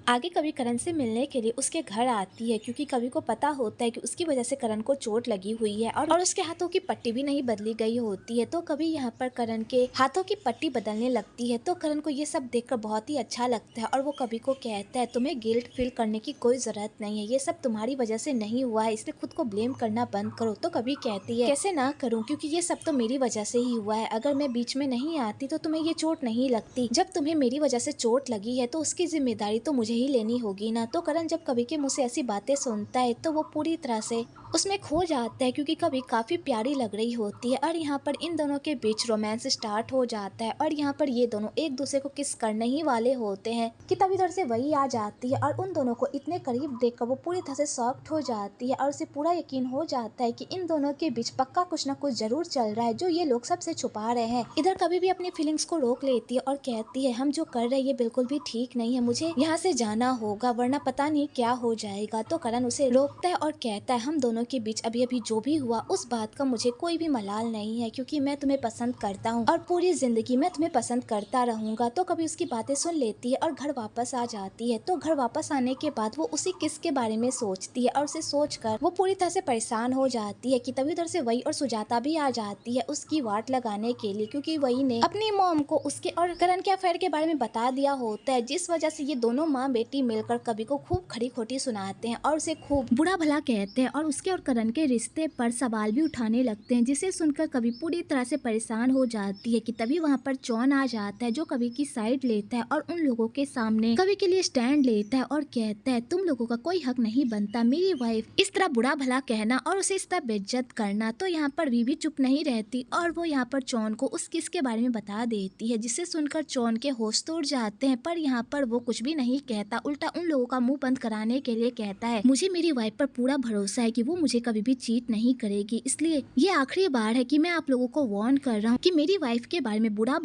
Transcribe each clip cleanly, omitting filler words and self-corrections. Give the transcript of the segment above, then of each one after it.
आगे कवि करण से मिलने के लिए उसके घर आती है क्योंकि कवि को पता होता है कि उसकी वजह से करण को चोट लगी हुई है और उसके हाथों की पट्टी भी नहीं बदली गई होती है। तो कवि यहाँ पर करण के हाथों की पट्टी बदलने लगती है। तो करण को ये सब देखकर बहुत ही अच्छा लगता है और वो कवि को कहता है तुम्हें गिल्ट फील करने की कोई जरूरत नहीं है, ये सब तुम्हारी वजह से नहीं हुआ है, इसलिए खुद को ब्लेम करना बंद करो। तो कवि कहती है कैसे ना करूँ, क्योंकि ये सब तो मेरी वजह से ही हुआ है, अगर मैं बीच में नहीं आती तो तुम्हें ये चोट नहीं लगती। जब तुम्हें मेरी वजह से चोट लगी है तो उसकी जिम्मेदारी तो मुझे ही लेनी होगी ना। तो करण जब कवि के मुंह से ऐसी बातें सुनता है तो वो पूरी तरह से उसमें खो जाता है क्योंकि कवि काफी प्यारी लग रही होती है और यहाँ पर इन दोनों के बीच रोमांस स्टार्ट हो जाता है और यहाँ पर ये दोनों एक दूसरे को किस करने ही वाले होते हैं कि तब इधर से वही आ जाती है और उन दोनों को इतने करीब देखकर वो पूरी तरह से शॉक्ड हो जाती है और उसे पूरा यकीन हो जाता है कि इन दोनों के बीच पक्का कुछ ना कुछ जरूर चल रहा है जो ये लोग सबसे छुपा रहे हैं। इधर कवि भी अपनी फीलिंग्स को रोक लेती है और कहती है हम जो कर रहे हैं ये बिल्कुल भी ठीक नहीं है, मुझे यहाँ से जाना होगा वरना पता नहीं क्या हो जाएगा। तो करण उसे रोकता है और कहता है हम दोनों के बीच अभी अभी जो भी हुआ उस बात का मुझे कोई भी मलाल नहीं है क्योंकि मैं तुम्हें पसंद करता हूँ और पूरी जिंदगी मैं तुम्हें पसंद करता रहूंगा। तो कभी उसकी बातें सुन लेती है और घर वापस आ जाती है। तो घर वापस आने के बाद वो उसी किस के बारे में सोचती है और उसे सोचकर वो पूरी तरह से परेशान हो जाती है कि तभी उधर से वही और सुजाता भी आ जाती है उसकी वाट लगाने के लिए क्योंकि वही ने अपनी मॉम को उसके और करण के अफेयर के बारे में बता दिया होता है, जिस वजह से ये दोनों माँ बेटी मिलकर कवि को खूब खड़ी खोटी सुनाते हैं और उसे खूब बुरा भला कहते हैं और उसके और करण के रिश्ते पर सवाल भी उठाने लगते हैं, जिसे सुनकर कवि पूरी तरह से परेशान हो जाती है कि तभी वहाँ पर जॉन आ जाता है जो कवि की साइड लेता है और उन लोगों के सामने कवि के लिए स्टैंड लेता है और कहता है तुम लोगों का कोई हक नहीं बनता मेरी वाइफ इस तरह बुरा भला कहना और उसे इस तरह बेइज्जत करना। तो यहाँ पर भी चुप नहीं रहती और वो यहाँ पर जॉन को उस किस के बारे में बता देती है, जिसे सुनकर जॉन के होश तो उड़ जाते हैं पर यहाँ पर वो कुछ भी नहीं कहता, उल्टा उन लोगों का मुंह बंद कराने के लिए कहता है मुझे मेरी वाइफ पर पूरा भरोसा है कि वो मुझे कभी भी चीट नहीं करेगी, इसलिए ये आखिरी बार है कि मैं आप लोगों को वार्न कर रहा हूँ कि मेरी वाइफ के बारे में बुरा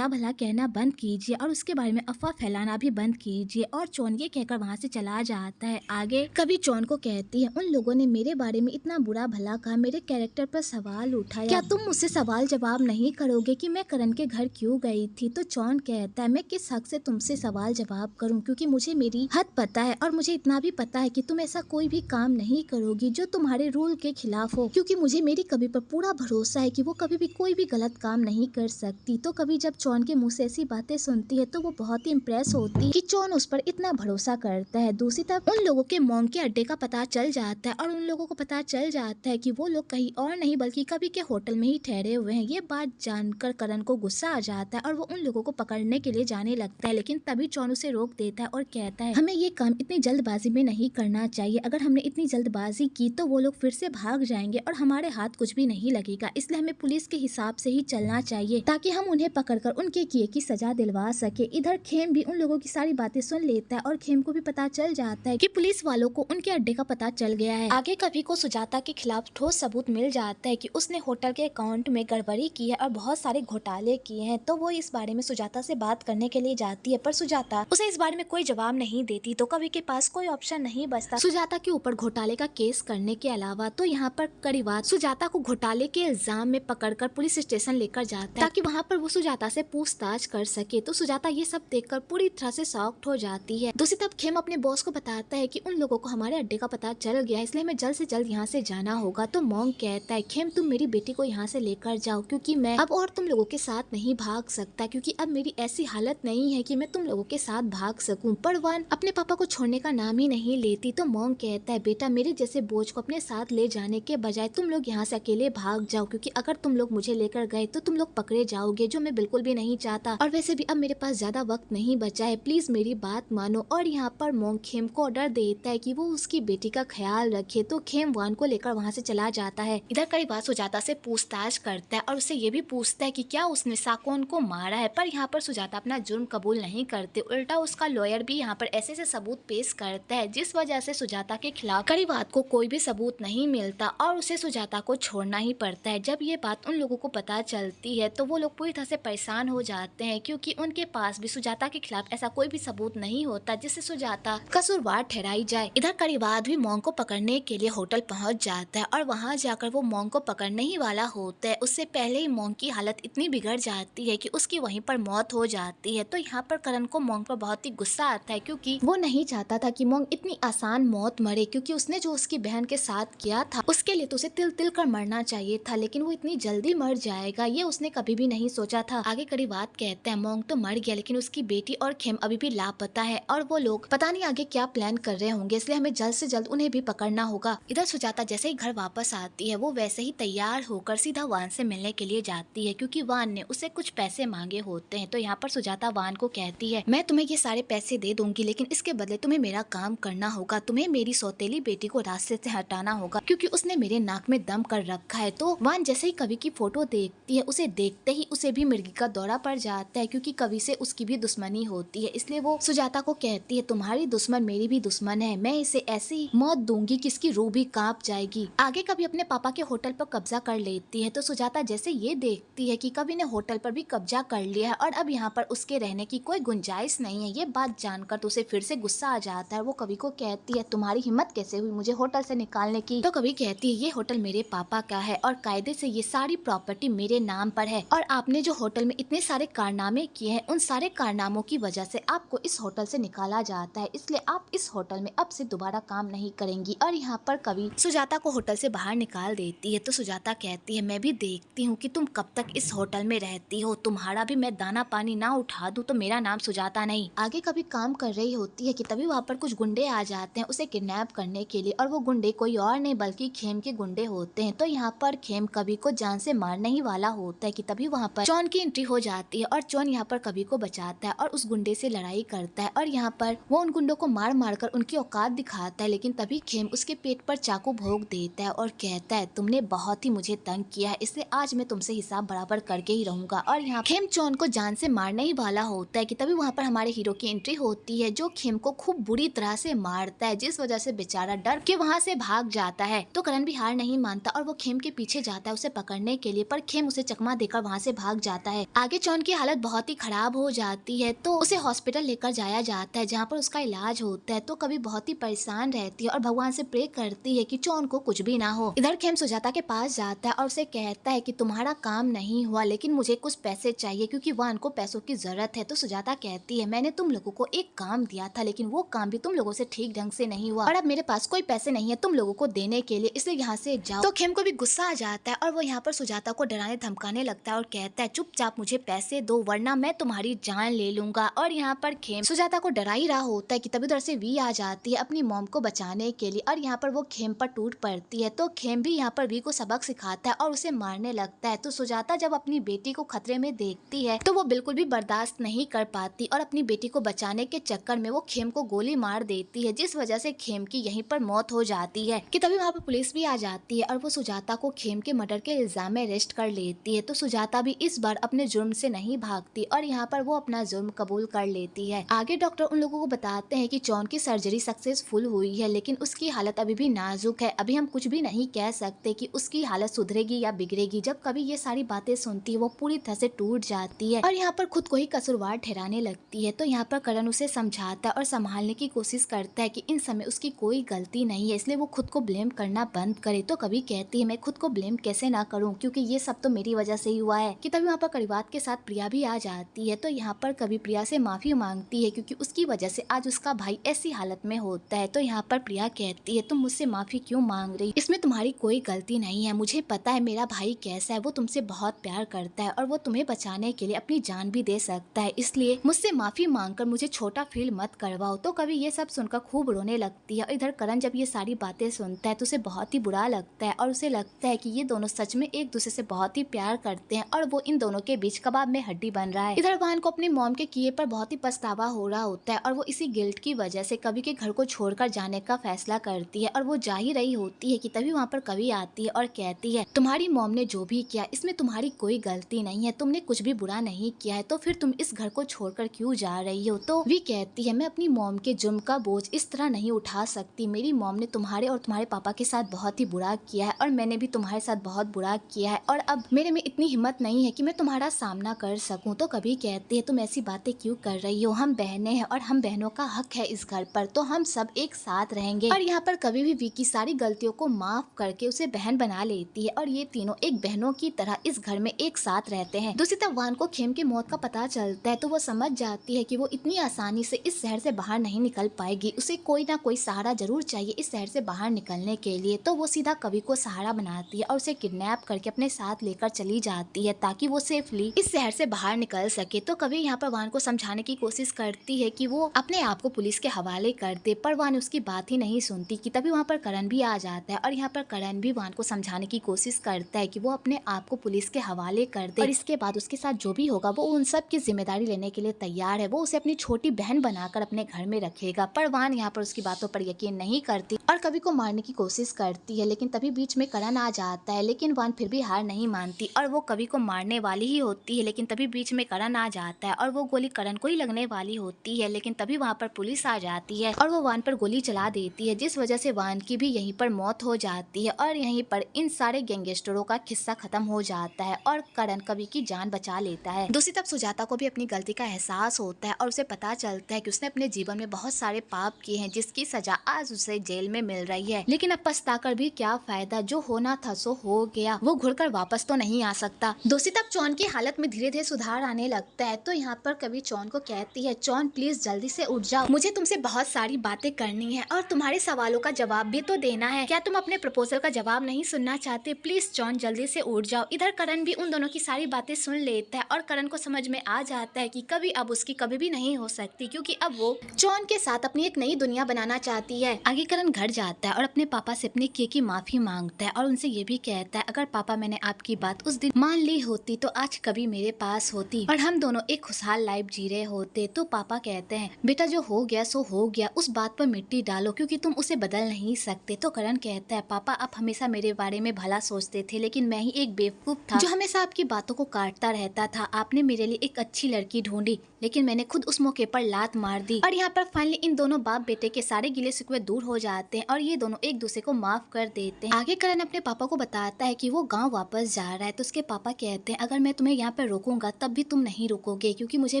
भला कहना बंद कीजिए और उसके बारे में अफवाह फैलाना भी बंद कीजिए। और जॉन ये कहकर वहाँ से चला जाता है। आगे कभी जॉन को कहती है उन लोगों ने मेरे बारे में इतना बुरा भला कहा, मेरे कैरेक्टर पर सवाल उठाया, क्या तुम मुझसे सवाल जवाब नहीं करोगे कि मैं करण के घर क्यों गई थी। तो जॉन कहता है मैं किस हक से तुमसे सवाल जवाब करूँ, क्योंकि मुझे मेरी हद पता है और मुझे इतना भी पता है कि तुम ऐसा कोई भी काम नहीं करोगी जो तुम्हारे रूल के खिलाफ हो, क्योंकि मुझे मेरी कवि पर पूरा भरोसा है कि वो कभी भी कोई भी गलत काम नहीं कर सकती। तो कभी जब जॉन के मुंह से ऐसी बातें सुनती है तो वो बहुत ही इम्प्रेस होती है कि जॉन उस पर इतना भरोसा करता है। दूसरी तरफ उन लोगों के मॉम के अड्डे का पता चल जाता है और उन लोगों को पता चल जाता है कि वो लोग कहीं और नहीं बल्कि कभी के होटल में ही ठहरे हुए हैं। ये बात जानकर करण को गुस्सा आ जाता है और वो उन लोगों को पकड़ने के लिए जाने लगता है, लेकिन तभी जॉन उसे रोक देता है और कहता है हमें ये काम इतनी जल्दबाजी में नहीं करना चाहिए, अगर हमने इतनी जल्दबाजी की तो वो लोग फिर से भाग जाएंगे और हमारे हाथ कुछ भी नहीं लगेगा, इसलिए हमें पुलिस के हिसाब से ही चलना चाहिए ताकि हम उन्हें पकड़कर उनके किए की सजा दिलवा सके। इधर खेम भी उन लोगों की सारी बातें सुन लेता है और खेम को भी पता चल जाता है कि पुलिस वालों को उनके अड्डे का पता चल गया है। आगे कवि को सुजाता के खिलाफ ठोस सबूत मिल जाता है कि उसने होटल के अकाउंट में गड़बड़ी की है और बहुत सारे घोटाले किए हैं। तो वो इस बारे में सुजाता से बात करने के लिए जाती है पर सुजाता उसे इस बारे में कोई जवाब नहीं देती। तो कवि के पास कोई ऑप्शन नहीं बचता सुजाता के ऊपर घोटाले का केस करने के अलावा। तो यहाँ पर करीवाद सुजाता को घोटाले के इल्जाम में पकड़कर पुलिस स्टेशन लेकर जाता है ताकि वहाँ पर वो सुजाता से पूछताछ कर सके। तो सुजाता ये सब देखकर पूरी तरह से शॉक्ड हो जाती है। दूसरी तरफ खेम अपने बॉस को बताता है कि उन लोगों को हमारे अड्डे का पता चल गया है, इसलिए हमें जल्द से जल्द यहाँ से जाना होगा। तो मॉन्ग कहता है खेम तुम मेरी बेटी को यहाँ से लेकर जाओ क्योंकि मैं अब और तुम लोगों के साथ नहीं भाग सकता, क्योंकि अब मेरी ऐसी हालत नहीं है कि मैं तुम लोगों के साथ भाग सकूं। पर वन अपने पापा को छोड़ने का नाम ही नहीं लेती। तो मॉन्ग कहता है बेटा मेरे जैसे बोझ को अपने साथ ले जाने के बजाय तुम लोग यहाँ से अकेले भाग जाओ, क्योंकि अगर तुम लोग मुझे लेकर गए तो तुम लोग पकड़े जाओगे, जो मैं बिल्कुल भी नहीं चाहता। और वैसे भी अब मेरे पास ज्यादा वक्त नहीं बचा है, प्लीज मेरी बात मानो। और यहाँ पर मॉन्ग खेम को ऑर्डर देता है कि वो उसकी बेटी का ख्याल रखे। तो खेम वान को लेकर वहाँ से चला जाता है। इधर कई बार सुजाता से पूछताछ करता है और उससे ये भी पूछता है कि क्या उसने साकोन को मारा है, पर यहाँ पर सुजाता अपना जुर्म कबूल नहीं करते, उल्टा उसका लॉयर भी यहाँ पर ऐसे से सबूत पेश करता है, जिस वजह से सुजाता के खिलाफ करीवाद को कोई भी सबूत नहीं मिलता और उसे सुजाता को छोड़ना ही पड़ता है। जब ये बात उन लोगों को पता चलती है तो वो लोग पूरी तरह से परेशान हो जाते हैं क्योंकि उनके पास भी सुजाता के खिलाफ ऐसा कोई भी सबूत नहीं होता जिससे सुजाता कसूरवार ठहराई जाए। इधर करीवाद भी मोंग को पकड़ने के लिए होटल पहुंच जाता है और वहां जाकर वो मोंग को पकड़ने ही वाला होता है। उससे पहले ही मोंग की हालत इतनी बिगड़ जाती है कि उसकी वहीं पर मौत हो जाती है। तो यहाँ पर करण को मोंग पर बहुत ही गुस्सा आता है क्योंकि वो नहीं चाहता था कि मोंग इतनी आसान मौत मरे, क्योंकि उसने जो उसकी बहन के साथ किया था उसके लिए तो उसे तिल तिल कर मरना चाहिए था, लेकिन वो इतनी जल्दी मर जाएगा ये उसने कभी भी नहीं सोचा था। आगे करीवाद कहते हैं मोंग तो मर गया लेकिन उसकी बेटी और खेम अभी भी लापता है और वो लोग पता नहीं आगे क्या प्लान कर रहे होंगे, इसलिए हमें जल्द से जल्द उन्हें भी पकड़ना होगा। इधर सुजाता जैसे ही घर वापस आती है वो वैसे ही तैयार होकर सीधा वान से मिलने के लिए जाती है क्योंकि वान ने उसे कुछ पैसे मांगे होते हैं। तो यहाँ पर सुजाता वान को कहती है मैं तुम्हें ये सारे पैसे दे दूंगी लेकिन इसके बदले तुम्हें मेरा काम करना होगा, तुम्हें मेरी सौतेली बेटी को रास्ते से हटाना होगा क्योंकि उसने मेरे नाक में दम कर रखा है। तो वान जैसे ही कवि की फोटो देखती है उसे देखते ही उसे भी मिर्गी का दौरा पड़ जाता है क्योंकि कवि से उसकी भी दुश्मनी होती है, इसलिए वो सुजाता को कहती है तुम्हारी दुश्मन मेरी भी दुश्मन है, मैं इसे ऐसी मौत दूंगी कि इसकी रूह भी कांप जाएगी। आगे कवि अपने पापा के होटल पर कब्जा कर लेती है तो सुजाता जैसे ये देखती है कि कवि ने होटल पर भी कब्जा कर लिया है और अब यहाँ पर उसके रहने की कोई गुंजाइश नहीं है, ये बात जानकर तो उसे फिर से गुस्सा आ जाता है। वो कवि को कहती है तुम्हारी हिम्मत कैसे हुई मुझे होटल से निकालने की। तो कवि कहती है ये होटल मेरे पापा का है और कायदे से ये सारी प्रॉपर्टी मेरे नाम पर है और आपने जो होटल में इतने सारे कारनामे किए हैं उन सारे कारनामों की वजह से आपको इस होटल से निकाला जाता है, इसलिए आप इस होटल में अब से दोबारा काम नहीं करेंगी। और यहाँ पर कवि सुजाता को होटल से बाहर निकाल देती है तो सुजाता कहती है मैं भी देखती हूँ कि तुम कब तक इस होटल में रहती हो, तुम्हारा भी मैं दाना पानी ना उठा दूं तो मेरा नाम सुजाता नहीं। आगे कभी काम कर रही होती है कि तभी वहाँ पर कुछ गुंडे आ जाते हैं उसे किडनैप करने के लिए और वो गुंडे कोई और नहीं बल्कि खेम के गुंडे होते हैं। तो यहाँ पर खेम कवि को जान से मारने ही वाला होता है कि तभी वहाँ पर चौन की एंट्री हो जाती है और चौन यहाँ पर कवि को बचाता है और उस गुंडे से लड़ाई करता है और यहाँ पर वो उन गुंडों को मार मार कर उनकी औकात दिखाता है, लेकिन तभी खेम उसके पेट पर चाकू भोंक देता है और कहता है तुमने बहुत ही मुझे तंग किया है, इसलिए आज मैं तुमसे हिसाब बराबर करके ही रहूंगा। और यहाँ खेम चौन को जान से मारने ही वाला होता है कि तभी वहाँ पर हमारे हीरो की एंट्री होती है जो खेम को खूब बुरी तरह से मारता है, जिस वजह से बेचारा डर के वहाँ से भाग जाता है। तो करण भी हार नहीं मानता और वो खेम के पीछे जाता है उसे पकड़ने के लिए, पर खेम उसे चकमा देकर वहाँ से भाग जाता है। आगे चौन की हालत बहुत ही खराब हो जाती है तो उसे हॉस्पिटल लेकर जाया जाता है जहाँ पर उसका इलाज होता है। तो कभी बहुत ही परेशान रहती है और भगवान से प्रे करती है कि चौन को कुछ भी ना हो। इधर खेम सुजाता के पास जाता है और उसे कहता है कि तुम्हारा काम नहीं हुआ लेकिन मुझे कुछ पैसे चाहिए क्योंकि वान को पैसों की जरूरत है। तो सुजाता कहती है मैंने तुम लोगों को एक काम दिया था लेकिन वो काम भी तुम लोगों से ठीक ढंग से नहीं हुआ और अब मेरे पास कोई पैसे नहीं है तुम लोगों को देने के लिए, इसलिए यहाँ से जाओ। तो खेम को भी गुस्सा आ जाता है और वो यहाँ पर सुजाता को डराने धमकाने लगता है और कहता है चुपचाप मुझे पैसे दो वरना मैं तुम्हारी जान ले लूंगा। और यहाँ पर खेम सुजाता को डरा ही रहा होता है कि तभी उधर से वी आ जाती है अपनी मॉम को बचाने के लिए और यहाँ पर वो खेम पर टूट पड़ती है। तो खेम भी यहाँ पर वी को सबक सिखाता है और उसे मारने लगता है। तो सुजाता जब अपनी बेटी को खतरे में देखती है तो वो बिल्कुल भी बर्दाश्त नहीं कर पाती और अपनी बेटी को बचाने के चक्कर में वो खेम को गोली मार देती है, जिस वजह से खेम की यहीं पर मौत हो जाती है। कि तभी वहाँ पर पुलिस भी आ जाती है और वो सुजाता को खेम के मर्डर के इल्जाम में अरेस्ट कर लेती है। तो सुजाता भी इस बार अपने जुर्म से नहीं भागती और यहाँ पर वो अपना जुर्म कबूल कर लेती है। आगे डॉक्टर उन लोगों को बताते हैं कि जॉन की सर्जरी सक्सेसफुल हुई है लेकिन उसकी हालत अभी भी नाजुक है, अभी हम कुछ भी नहीं कह सकते कि उसकी हालत सुधरेगी या बिगड़ेगी। जब कभी ये सारी बातें सुनती है वो पूरी तरह से टूट जाती है और यहाँ पर खुद को ही कसूरवार ठहराने लगती है। तो यहाँ पर करण उसे समझाता है और संभालने की कोशिश करता है कि इन समय उसकी कोई गलती नहीं है, इसलिए वो खुद को ब्लेम करना बंद करे। तो कभी कहती है मैं खुद को ब्लेम कैसे ना करूं क्योंकि ये सब तो मेरी वजह से ही हुआ है। कि तभी वहाँ पर करीवाद के साथ प्रिया भी आ जाती है। तो यहाँ पर कभी प्रिया से माफी मांगती है क्योंकि उसकी वजह से आज उसका भाई ऐसी हालत में होता है। तो यहाँ पर प्रिया कहती है तुम मुझसे माफी क्यों मांग रही, इसमें तुम्हारी कोई गलती नहीं है, मुझे पता है मेरा भाई कैसा है, वो तुमसे बहुत प्यार करता है और वो तुम्हें बचाने के लिए अपनी जान भी दे सकता है, इसलिए मुझसे माफी मांगकर मुझे छोटा फील मत करवाओ। तो कभी ये सब सुनकर खूब रोने लगती है। इधर करण जब ये सारी बातें सुनता है तो उसे बहुत ही बुरा लगता है और उसे लगता है कि ये दोनों सच में एक दूसरे से बहुत ही प्यार करते हैं और वो इन दोनों के बीच कबाब में हड्डी बन रहा है। इधर वान को अपनी मॉम के किए पर बहुत ही पछतावा हो रहा होता है और वो इसी गिल्ट की वजह से कवि के घर को छोड़कर जाने का फैसला करती है और वो जा ही रही होती है कि तभी वहाँ पर कवि आती है और कहती है तुम्हारी मॉम ने जो भी किया इसमें तुम्हारी कोई गलती नहीं है, तुमने कुछ भी बुरा नहीं किया है, तो फिर तुम इस घर को छोड़कर क्यों जा रही हो। तो वी कहती है मैं अपनी मॉम के जुर्म का बोझ इस तरह नहीं उठा सकती, मेरी मॉम ने तुम्हारे और तुम्हारे पापा के साथ बहुत ही बुरा किया है और मैंने भी तुम्हारे साथ बहुत बुरा किया है और अब मेरे में इतनी हिम्मत हिम्मत नहीं है कि मैं तुम्हारा सामना कर सकूं। तो कभी कहती है तुम ऐसी बातें क्यों कर रही हो, हम बहनें हैं और हम बहनों का हक है इस घर पर, तो हम सब एक साथ रहेंगे। और यहाँ पर कभी भी विकी सारी गलतियों को माफ करके उसे बहन बना लेती है और ये तीनों एक बहनों की तरह इस घर में एक साथ रहते हैं। दूसरी तरफ वान को खेम की मौत का पता चलता है तो वो समझ जाती है कि वो इतनी आसानी से इस शहर से बाहर नहीं निकल पाएगी, उसे कोई ना कोई सहारा जरूर चाहिए इस शहर से बाहर निकलने के लिए। तो वो सीधा कवि को सहारा बनाती है और उसे किडनैप करके अपने साथ लेकर चली जाती है ताकि वो सेफली इस शहर से बाहर निकल सके। तो कवि यहाँ पर वान को समझाने की कोशिश करती है कि वो अपने आप को पुलिस के हवाले कर दे, पर वान उसकी बात ही नहीं सुनती कि तभी वहाँ पर करण भी आ जाता है और यहाँ पर करण भी वान को समझाने की कोशिश करता है कि वो अपने आप को पुलिस के हवाले कर दे और इसके बाद उसके साथ जो भी होगा वो उन सब की जिम्मेदारी लेने के लिए तैयार है। वो उसे अपनी छोटी बहन बनाकर अपने घर में रखेगा, पर वान यहाँ पर उसकी बातों पर यकीन नहीं करती और कवि को मारने की कोशिश करती है। लेकिन तभी बीच में करण आ जाता है, लेकिन वान फिर भी हार नहीं मानती और वो कवि को मारने वाली ही होती है। लेकिन तभी बीच में करण आ जाता है और वो गोली करण को ही लगने वाली होती है, लेकिन तभी वहाँ पर पुलिस आ जाती है और वो वान पर गोली चला देती है, जिस वजह से वान की भी यहीं पर मौत हो जाती है और यहीं पर इन सारे गैंगस्टरों का किस्सा खत्म हो जाता है और करण कवि की जान बचा लेता है। दूसरी तरफ सुजाता को भी अपनी गलती का एहसास होता है और उसे पता चलता है कि उसने अपने जीवन में बहुत सारे पाप किए हैं जिसकी सजा आज उसे जेल में मिल रही है। लेकिन अब पछताकर भी क्या फायदा, जो होना था सो हो गया, वो घुरकर वापस तो नहीं आ सकता। दूसरी तरफ चौन की हालत में धीरे धीरे सुधार आने लगता है तो यहाँ पर कवि चौन को कहती है चौन प्लीज जल्दी से उठ जाओ, मुझे तुमसे बहुत सारी बातें करनी है और तुम्हारे सवालों का जवाब भी तो देना है। क्या तुम अपने प्रपोजल का जवाब नहीं सुनना चाहते? प्लीज चौन जल्दी से उठ जाओ। इधर करण भी उन दोनों की सारी बातें सुन लेता है और करण को समझ में आ जाता है कि कवि अब उसकी कभी भी नहीं हो सकती, क्योंकि अब वो चौन के साथ अपनी एक नई दुनिया बनाना चाहती है। आगे करण घर जाता है और अपने पापा से अपने किए की माफी मांगता है और उनसे ये भी कहता है अगर पापा मैंने आपकी बात उस दिन मान ली होती तो आज कभी मेरे पास होती और हम दोनों एक खुशहाल लाइफ जी रहे होते। तो पापा कहते हैं बेटा जो हो गया सो हो गया, उस बात पर मिट्टी डालो क्योंकि तुम उसे बदल नहीं सकते। तो करण कहता है पापा आप हमेशा मेरे बारे में भला सोचते थे, लेकिन मैं ही एक बेवकूफ था जो हमेशा आपकी बातों को काटता रहता था। आपने मेरे लिए एक अच्छी लड़की ढूंढी लेकिन मैंने खुद उस मौके पर लात मार दी। और यहाँ पर फाइनली इन दोनों बाप बेटे के सारे गिले शिकवे दूर हो जाते हैं और ये दोनों एक दूसरे को माफ कर देते हैं। आगे करण अपने पापा को बताता है कि वो गांव वापस जा रहा है तो उसके पापा कहते हैं अगर मैं तुम्हें यहाँ पर रोकूंगा तब भी तुम नहीं रुकोगे, क्योंकि मुझे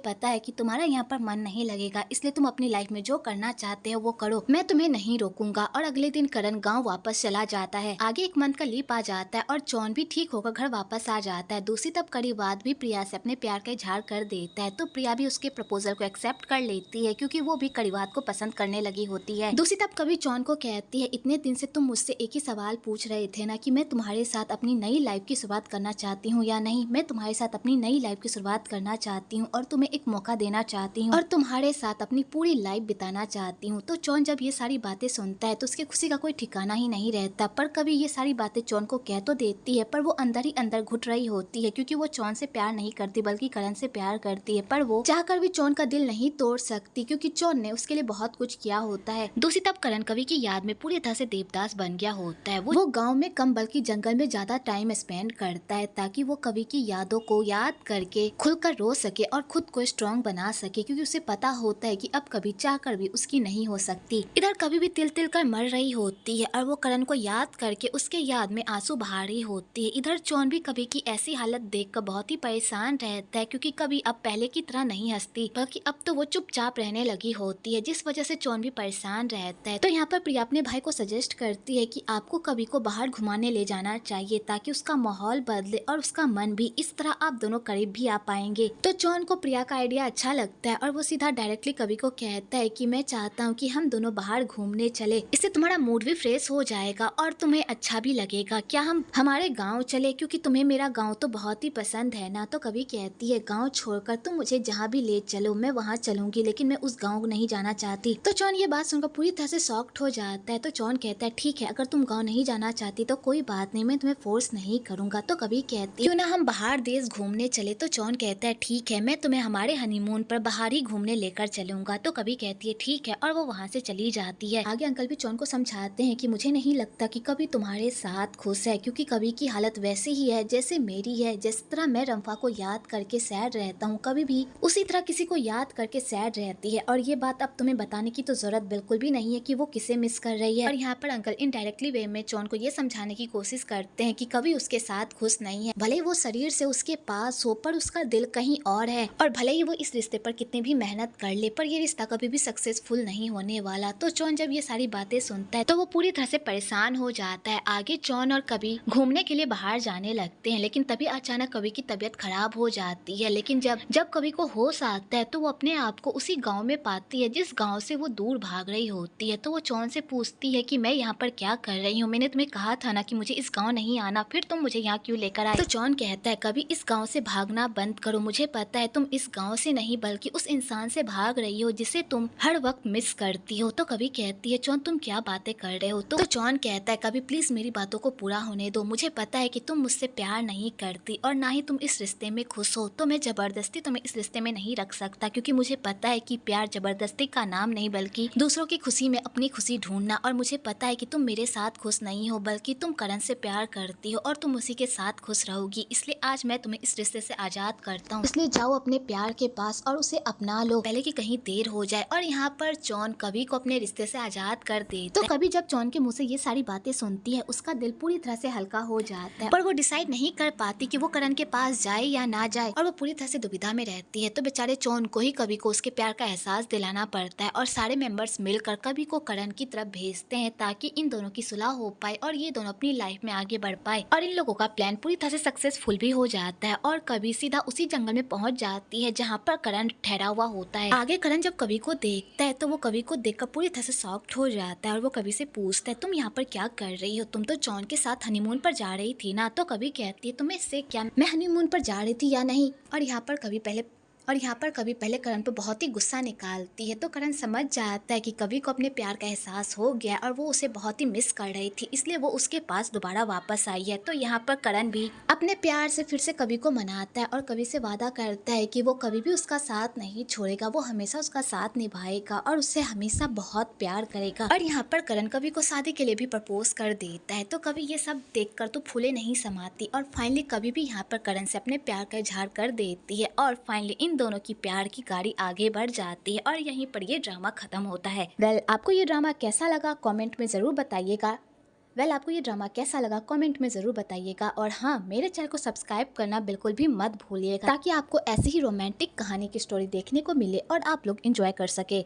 पता है कि तुम्हारा यहाँ पर मन नहीं लगेगा, इसलिए तुम अपनी लाइफ में जो करना चाहते हो वो करो, मैं तुम्हें नहीं रोकूंगा। और अगले दिन करण गाँव वापस चला जाता है। आगे एक मंथ का लीप आ जाता है और चौन भी ठीक होकर घर वापस आ जाता है। दूसरी तरफ करीवाद भी प्रिया से अपने प्यार का इजहार कर देता है तो प्रिया भी उसके प्रपोजल को एक्सेप्ट कर लेती है क्योंकि वो भी करीवाद को पसंद करने लगी होती है। दूसरी तरफ कभी चौन को कहती है इतने दिन से तुम मुझसे एक ही सवाल पूछ रहे थे ना कि मैं तुम्हारे साथ अपनी नई लाइफ की शुरुआत करना चाहती हूँ या नहीं। मैं तुम्हारे साथ अपनी नई लाइफ की शुरुआत करना चाहती हूँ और तुम्हें एक मौका देना चाहती हूँ और तुम्हारे साथ अपनी पूरी लाइफ बिताना चाहती हूँ। तो चौन जब ये सारी बातें सुनता है तो उसकी खुशी का कोई ठिकाना ही नहीं रहता। पर कभी ये सारी बातें चौन को कह तो देती है पर वो अंदर ही अंदर घुट रही होती है क्योंकि वो चौन से प्यार नहीं करती बल्कि करण से प्यार करती है। पर वो चाहकर भी चौन का दिल नहीं तोड़ सकती क्योंकि चौन ने उसके लिए बहुत कुछ किया होता है। दूसरी तरफ करण कवि की याद में पूरी तरह से देवदास बन गया होता है। वो गांव में कम बल्कि जंगल में ज्यादा टाइम स्पेंड करता है ताकि वो कवि की यादों को याद करके खुलकर रो सके और खुद को स्ट्रॉन्ग बना सके, क्योंकि उसे पता होता है कि अब कभी चाहकर भी उसकी नहीं हो सकती। इधर कवि भी तिल तिल कर मर रही होती है और वो करण को याद करके उसके याद में आंसू बहा रही होती है। इधर चौन भी कवि की ऐसी हालत देखकर बहुत ही परेशान रहता है क्योंकि कवि अब पहले की तरह नहीं हंसती बल्कि अब तो वो चुपचाप रहने लगी होती है, जिस वजह से चौन भी परेशान रहता है। तो यहाँ पर प्रिया अपने भाई को सजेस्ट करती है कि आपको कवि को बाहर घुमाने ले जाना चाहिए ताकि उसका माहौल बदले और उसका मन भी, इस तरह आप दोनों करीब भी आ पाएंगे। तो चौन को प्रिया का आइडिया अच्छा लगता है और वो सीधा डायरेक्टली कवि को कहता है कि मैं चाहता हूँ कि हम दोनों बाहर घूमने चले, इससे तुम्हारा मूड भी फ्रेश हो जाएगा और तुम्हें अच्छा भी लगेगा। क्या हम हमारे गाँव चले, क्योंकि तुम्हें मेरा गाँव तो बहुत ही पसंद है ना। तो कवि कहती है गाँव छोड़कर तुम मुझे जहाँ भी ले चलो मैं वहाँ चलूंगी, लेकिन मैं उस गाँव नहीं जाना चाहती। तो चौन ये बात सुनकर पूरी तरह से शॉक्ड हो जाता है। तो चौन कहता है ठीक है अगर तुम गाँव नहीं जाना चाहती तो कोई बात नहीं, मैं तुम्हें फोर्स नहीं करूंगा। तो कभी कहती क्यों ना हम बाहर देश घूमने चले। तो चौन कहता है ठीक है मैं तुम्हें हमारे हनीमून पर बाहर ही घूमने लेकर चलूंगा। तो कभी कहती है ठीक है और वो वहाँ से चली जाती है। आगे अंकल भी चौन को समझाते हैं कि मुझे नहीं लगता कि कभी तुम्हारे साथ खुश है, क्योंकि कभी की हालत वैसी ही है जैसे मेरी है। जिस तरह मैं रंफा को याद करके सैड रहता हूँ कभी भी उसी तरह किसी को याद करके सैड रहती है। और ये बात अब तुम्हें बताने की तो जरूरत बिल्कुल भी नहीं है कि वो किसे मिस कर रही है। और यहाँ पर अंकल इनडायरेक्टली वे में चौन को ये समझाने की कोशिश करते हैं कि कभी उसके साथ खुश नहीं है, भले ही वो शरीर से उसके पास हो पर उसका दिल कहीं और है, और भले ही वो इस रिश्ते पर कितनी भी मेहनत कर ले पर ये रिश्ता कभी भी सक्सेसफुल नहीं होने वाला। तो जॉन जब ये सारी बातें सुनता है तो वो पूरी तरह से परेशान हो जाता है। आगे जॉन और कवि घूमने के लिए बाहर जाने लगते हैं, लेकिन तभी अचानक कवि की तबीयत खराब हो जाती है। लेकिन जब जब कवि को होश आता है तो वो अपने आप को उसी गांव में पाती है जिस गांव से वो दूर भाग रही होती है। तो वो जॉन से पूछती है कि मैं यहाँ पर क्या कर रही हूँ, मैंने तुम्हें कहा था ना कि मुझे इस गाँव नहीं आना, फिर तुम मुझे यहाँ क्यों लेकर आए। तो जॉन कहता है कभी इस गाँव से भागना बंद करो, मुझे पता है तुम इस गाँव से नहीं बल्कि उस इंसान से भाग रही हो जिसे तुम हर वक्त मिस करती हो। तो कभी कहती है जॉन तुम क्या बातें कर रहे हो। तो जॉन कहता है कभी प्लीज मेरी बातों को पूरा होने दो, मुझे पता है कि तुम मुझसे प्यार नहीं करती और ना ही तुम इस रिश्ते में खुश हो, तो मैं जबरदस्ती तुम्हें इस रिश्ते में नहीं रख सकता, क्योंकि मुझे पता है कि प्यार जबरदस्ती का नाम नहीं बल्कि दूसरों की खुशी में अपनी खुशी ढूंढना, और मुझे पता है कि तुम मेरे साथ खुश नहीं हो बल्कि तुम करण से प्यार करती हो और तुम उसी के साथ खुश रहोगी, इसलिए आज मैं तुम्हें इस रिश्ते से आजाद करता हूँ, इसलिए जाओ अपने प्यार के पास और उसे अपना लो पहले कि कहीं देर हो जाए। और यहाँ पर जॉन कवि को अपने रिश्ते से आजाद कर देता है। तो कवि जब जॉन के मुंह से ये सारी बातें सुनती है उसका दिल पूरी तरह से हल्का हो जाता है, पर वो डिसाइड नहीं कर पाती कि वो करण के पास जाए या ना जाए, और वो पूरी तरह से दुविधा में रहती है। तो बेचारे जॉन को ही कवि को उसके प्यार का एहसास दिलाना पड़ता है और सारे मेंबर्स मिलकर कवि को करण की तरफ भेजते हैं ताकि इन दोनों की सुलह हो पाए और ये दोनों अपनी लाइफ में आगे बढ़ पाए। और इन लोगों का प्लान पूरी तरह से सक्सेसफुल भी हो जाता है और कवि सीधा उसी जंगल में पहुंच जाती है जहाँ पर करण ठहरा हुआ होता है। आगे करण जब कवि को देखता है तो वो कवि को देखकर पूरी तरह से शॉक्ड हो जाता है और वो कवि से पूछता है तुम यहाँ पर क्या कर रही हो, तुम तो जॉन के साथ हनीमून पर जा रही थी ना। तो कवि कहती है तुम्हें इससे क्या, मैं हनीमून पर जा रही थी या नहीं। और यहाँ पर कवि पहले करण पर बहुत ही गुस्सा निकालती है। तो करण समझ जाता है कि कवि को अपने प्यार का एहसास हो गया और वो उसे बहुत ही मिस कर रही थी, इसलिए वो उसके पास दोबारा वापस आई है। तो यहाँ पर करण भी अपने प्यार से फिर से कवि को मनाता है और कवि से वादा करता है कि वो कभी भी उसका साथ नहीं छोड़ेगा, वो हमेशा उसका साथ निभाएगा और उससे हमेशा बहुत प्यार करेगा। और यहाँ पर करण कवि को शादी के लिए भी प्रपोज कर देता है। तो कवि ये सब देखकर तो फूले नहीं समाती और फाइनली कवि भी यहाँ पर करण से अपने प्यार का इजहार कर देती है और फाइनली इन दोनों की प्यार की गाड़ी आगे बढ़ जाती है और यहीं पर ये ड्रामा खत्म होता है। आपको ये ड्रामा कैसा लगा कमेंट में जरूर बताइएगा। और हाँ, मेरे चैनल को सब्सक्राइब करना बिल्कुल भी मत भूलिएगा ताकि आपको ऐसी ही रोमांटिक कहानी की स्टोरी देखने को मिले और आप लोग एंजॉय कर सके।